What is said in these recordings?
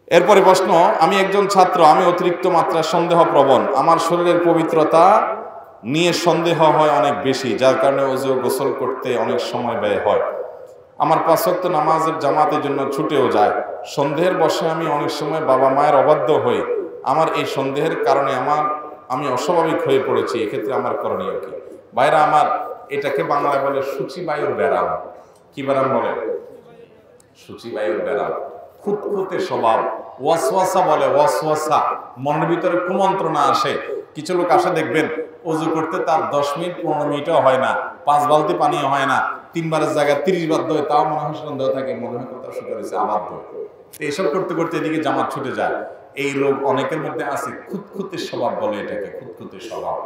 এরপরে প্রশ্ন, আমি একজন ছাত্র, আমি অতিরিক্ত মাত্রায় সন্দেহ প্রবণ, আমার শরীরের পবিত্রতা নিয়ে সন্দেহ হয় অনেক বেশি, যার কারণে ওযু গোসল করতে অনেক সময় ব্যয় হয়। আমার 5 ওয়াক্ত নামাজের জামাতের জন্য ছুটেও যায়। সন্দেহের বশে আমি অনেক সময় বাবা মায়ের অবাধ্য হই। আমার এই সন্দেহের কারণে আমি অস্বাভাবিক হয়ে পড়েছি, এক্ষেত্রে আমার করণীয় কি? ভাইরা আমার, এটাকে বাংলায় বলে সূচিবায়ুর ব্যারাম। কি ব্যারাম বলে? সূচিবায়ুর ব্যারাম। খুঁতখুঁতে স্বভাব, ওয়াসওয়াসা বলে, ওয়াসওয়াসা, মনের ভিতরে কুমন্ত্রণা আসে। কিছু লোক আসে দেখবেন ওযু করতে তার 10 মিনিট 15 মিনিটও হয় না, 5 বালতি পানিও হয় না, 3 বারের জায়গায় 30 বার ধোয়, তাও মনে হয় সন্দেহ থাকে, মনে হয় কোথাও শুরু করেছে আবার ধোয়। এইসব করতে করতে এদিকে জামাত ছুটে যায়। এই রোগ অনেকের মধ্যে আছে, খুঁতখুঁতে স্বভাব বলে এটাকে, খুঁতখুঁতে স্বভাব।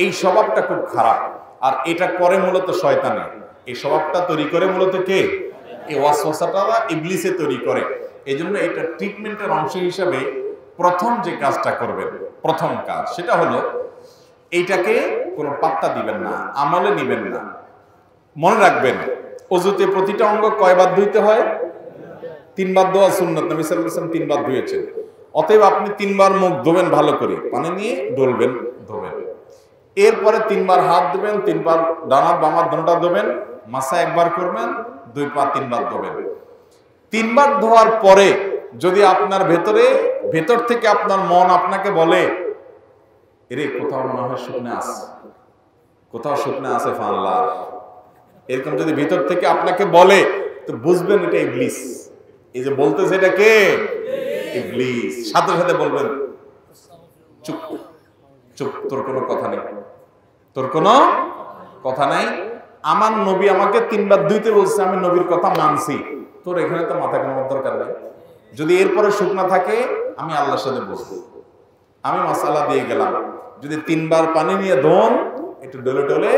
এই স্বভাবটা খুব খারাপ, আর এটা করে মূলত শয়তানে। এই স্বভাবটা তৈরি করে মূলত কে? এই ওয়াসওয়াসাটা ইবলিসে তৈরি করে। এই জন্য এটা ট্রিটমেন্টের অংশ হিসাবে প্রথম যে কাজটা করবেন, প্রথম কাজ সেটা হলো এইটাকে কোনো পাত্তা দিবেন না, আমলে নিবেন না। মনে রাখবেন, ওযুতে প্রতিটা অঙ্গ কয়বার ধুইতে হয়? 3 বার ধোয়া সুন্নাত, নবী সাল্লাল্লাহু আলাইহি ওয়াসাল্লাম 3 বার ধুয়েছেন। অতএব আপনি 3 বার মুখ ধোবেন, ভালো করে পানি নিয়ে ডলবেন, ধোবেন। এরপরে 3 বার হাত ধোবেন, 3 বার ডান হাত বাম হাত দুটোটা ধোবেন, মাসা একবার করবেন, 2 পা 3 বার ধোবেন। 3 বার ধোয়ার পরে যদি আপনার ভেতর থেকে আপনার মন আপনাকে বলে, এরে কোথাও মনে হয় শুকনা আছে, কোথাও শুকনা আছে ফাল্লা, এরকম যদি ভিতর থেকে আপনাকে বলে, তো বুঝবেন এটা ইবলিস। এই যে বলতেছে এটা কে? ইবলিস। সাথে সাথে বলবেন, চুপ চুপ, তোর কোনো কথা নেই, তোর কোনো কথা নাই। আমার নবী আমাকে 3 বার ধুইতে বলছে, আমি নবীর কথা মানছি, তোর এখানে তো মাথা কামানোর দরকার নেই। যদি এরপরে শুকনা থাকে, আমি আল্লাহর সাথে বসবো, আমি মাসালা দিয়ে গেলাম। যদি 3 বার পানি নিয়ে ধোন, একটু ডলে ডলে,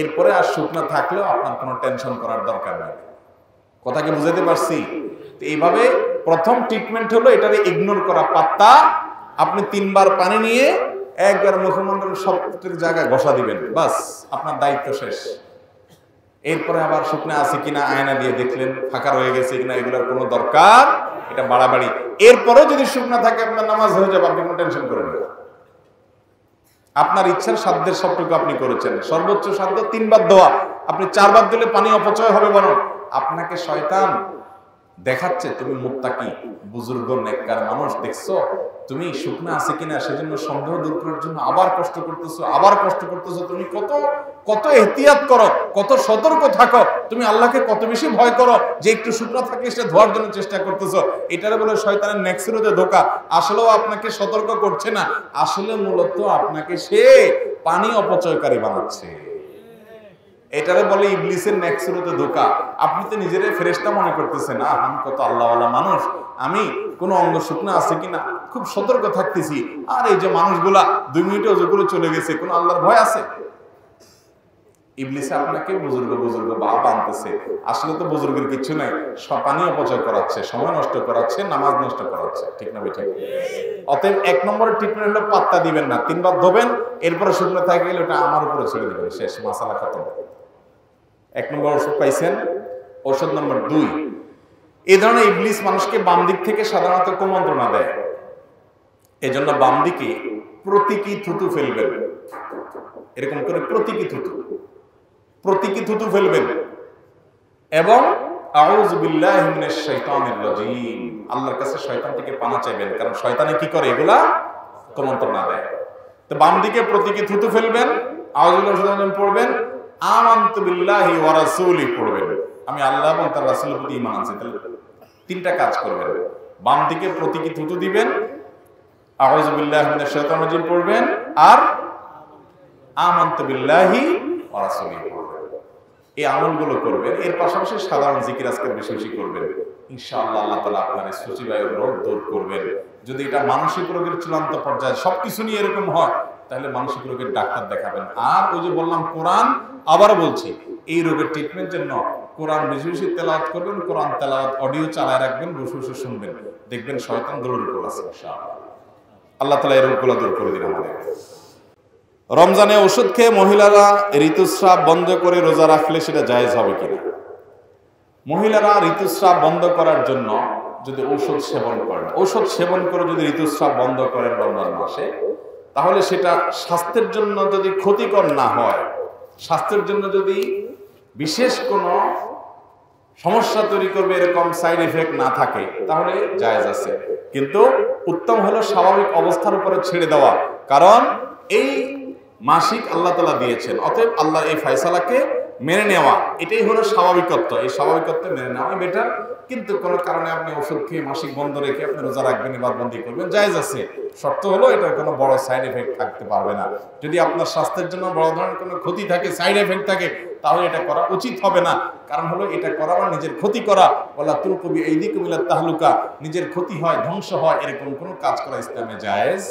এরপরে আর শুকনা থাকলেও আপনার কোনো টেনশন করার দরকার নেই। কথাকে বুঝাতে পারছি? তো এইভাবে প্রথম ট্রিটমেন্ট হলো এটাকে ইগনোর করা, পাত্তা। আপনি 3 বার পানি নিয়ে একবার মুখমণ্ডল সব জায়গায় ঘষা দিবেন, বাস আপনার দায়িত্ব শেষ। এরপরে আবার শুকনা আছে কিনা আয়না দিয়ে দেখলেন, ফাঁকা রয়ে গেছে কিনা, এগুলোর কোনো দরকার, এটা বাড়াবাড়ি। এরপরেও যদি শুকনা থাকে, আপনার নামাজ হয়ে যাবে, আপনি কোনো টেনশন করেন না। আপনার ইচ্ছার সাধ্যের সবটুকু আপনি করেছেন। সর্বোচ্চ সাধ্য 3 বার ধোয়া, আপনি 4 বার দিলে পানি অপচয় হবে। বরং আপনাকে শয়তান দেখাচ্ছে তুমি মুত্তাকি, বুজুর্গ নেককার মানুষ, দেখছো তুমি শুকনা আছে কিনা, সেজন্য সন্দেহ দূর করার জন্য আবার কষ্ট করতেছো। তুমি কত কত এহতিয়াত করো, কত সতর্ক থাকো, তুমি আল্লাহকে কত বেশি ভয় করো যে একটু শুকনা থাকলে সেটা ধোয়ার জন্য চেষ্টা করতেছো। এটারে বলে শয়তানের নেক্সিরোতে ধোঁকা। আসলেও আপনাকে সতর্ক করছে না, আসলে মূলত আপনাকে সে পানি অপচয়কারী বানাচ্ছে। এটারে বলে ইবলিসের নেক্সিরোতে ধোঁকা। আপনি তো নিজেরাই ফেরেশতা মনে করতেছেন, আমি কত আল্লাহওয়ালা মানুষ, আমি কোন অঙ্গ শুকনা আছে কিনা খুব সতর্ক থাকতেছি। আর এই যে মানুষগুলা 2 মিনিটে ওযুগুলো চলে গেছে, কোন আল্লাহর ভয় আছে? ইবলিস আপনাকে বুজুর্গ বাপ আনতেছে। আসলে তো বুজুর্গের কিছু নাই, পানি অপচয় করাচ্ছে, সময় নষ্ট করাচ্ছে, নামাজ নষ্ট করাচ্ছে। ঠিক না বেঠিক? অতএব 1 নম্বরের ট্রিটমেন্ট হলো পাত্তা দিবেন না, 3 বার ধোবেন, এরপরে শুকনো থাকে গেলে ওটা আমার উপরে ছেড়ে দিবেন, শেষ, মাসালা খতম। 1 নম্বর ওষুধ পাইছেন। ওষুধ নম্বর 2, এই ধরনের ইবলিস মানুষকে বাম দিক থেকে সাধারণত কুমন্ত্রণা দেয়। এজন্য বাম দিকে প্রতীকী থুতু ফেলবেন, এরকম করে প্রতীকী থুতু ফেলবেন, এবং আউযু বিল্লাহি মিনাশ শাইতানির রাজীম, আল্লাহর কাছে শয়তান থেকে পানা চাইবেন, কারণ শয়তানে কি করে, এগুলা কুমন্ত্রণা দেয়। তো বাম দিকে প্রতীকী থুতু ফেলবেন, আউযু বিল্লাহি পড়বেন, আমানতু বিল্লাহি ওয়া রাসূলিহি পড়বেন, আমি আল্লাহ এবং তার রাসূলের প্রতি ঈমান আনছি। তাহলে 3টা কাজ করবেন। বাম দিকে প্রতীকী থুতু দিবেন, আউযু বিল্লাহি মিনাশ শাইতানির রাজীম পড়বেন, আর আমানতু বিল্লাহি ওয়া রাসূলিহি পড়বেন। এই আমলগুলো করবেন। এর পাশাপাশি সাধারণ জিকির আজকাল বেশি বেশি করবেন। ইনশাআল্লাহ আল্লাহ তাআলা আপনার সূচিবায়ুর রোগ দূর করবেন। যদি এটা মানসিক রোগের চূড়ান্ত পর্যায়ে সবকিছু নিয়ে এরকম হয়, তাহলে মানসিক রোগের ডাক্তার দেখাবেন। আর ওই যে বললাম কোরআন, আবারও বলছি, এই রোগের ট্রিটমেন্টের জন্য কোরআন বেশি বেশি তেলাওয়াত করবেন, কোরআন তেলাওয়াত অডিও চালায় রাখবেন, বসে বসে শুনবেন, দেখবেন শয়তান দৌড়ে পড়েছে ইনশাআল্লাহ। আল্লাহ তাআলা এই রোগগুলো দূর করে দিন আমাদের। রমজানে ওষুধ খেয়ে মহিলারা ঋতুস্রাব বন্ধ করে রোজা রাখলে সেটা জায়েজ হবে কিনা? মহিলারা ঋতুস্রাব বন্ধ করার জন্য যদি ঔষধ সেবন করেন, ঔষধ সেবন করে যদি ঋতুস্রাব বন্ধ করেন রমজান মাসে, তাহলে সেটা স্বাস্থ্যের জন্য যদি ক্ষতিকর না হয়, স্বাস্থ্যের জন্য যদি বিশেষ কোনো সমস্যা তৈরি করবে এরকম সাইড এফেক্ট না থাকে, তাহলে জায়েজ আছে। কিন্তু উত্তম হলো স্বাভাবিক অবস্থার উপরে ছেড়ে দেওয়া, কারণ এই মাসিক আল্লাহ তাআলা দিয়েছেন, অতএব আল্লাহ এই ফয়সালাকে মেনে নেওয়া, এটাই হলো স্বাভাবিকত্ব। এই স্বাভাবিকত্ব মেনে নেওয়াই বেটার। কিন্তু কোনো কারণে আপনি ওষুধ খেয়ে মাসিক বন্ধ রেখে আপনি রোজা রাখবেন, ইবাদতবন্দি করবেন, জায়েজ আছে। শর্ত হলো এটার কোনো বড় সাইড এফেক্ট থাকতে পারবে না। যদি আপনার স্বাস্থ্যের জন্য বড় ধরনের কোনো ক্ষতি থাকে, সাইড এফেক্ট থাকে, তাহলে এটা করা উচিত হবে না। কারণ হলো এটা করা মানে নিজের ক্ষতি করা। ওয়ালা তুলকু বিআইদিকুম ইলা তাহলুকা, নিজের ক্ষতি হয়, ধ্বংস হয়, এরকম কোনো কাজ করা ইসলামে জায়েজ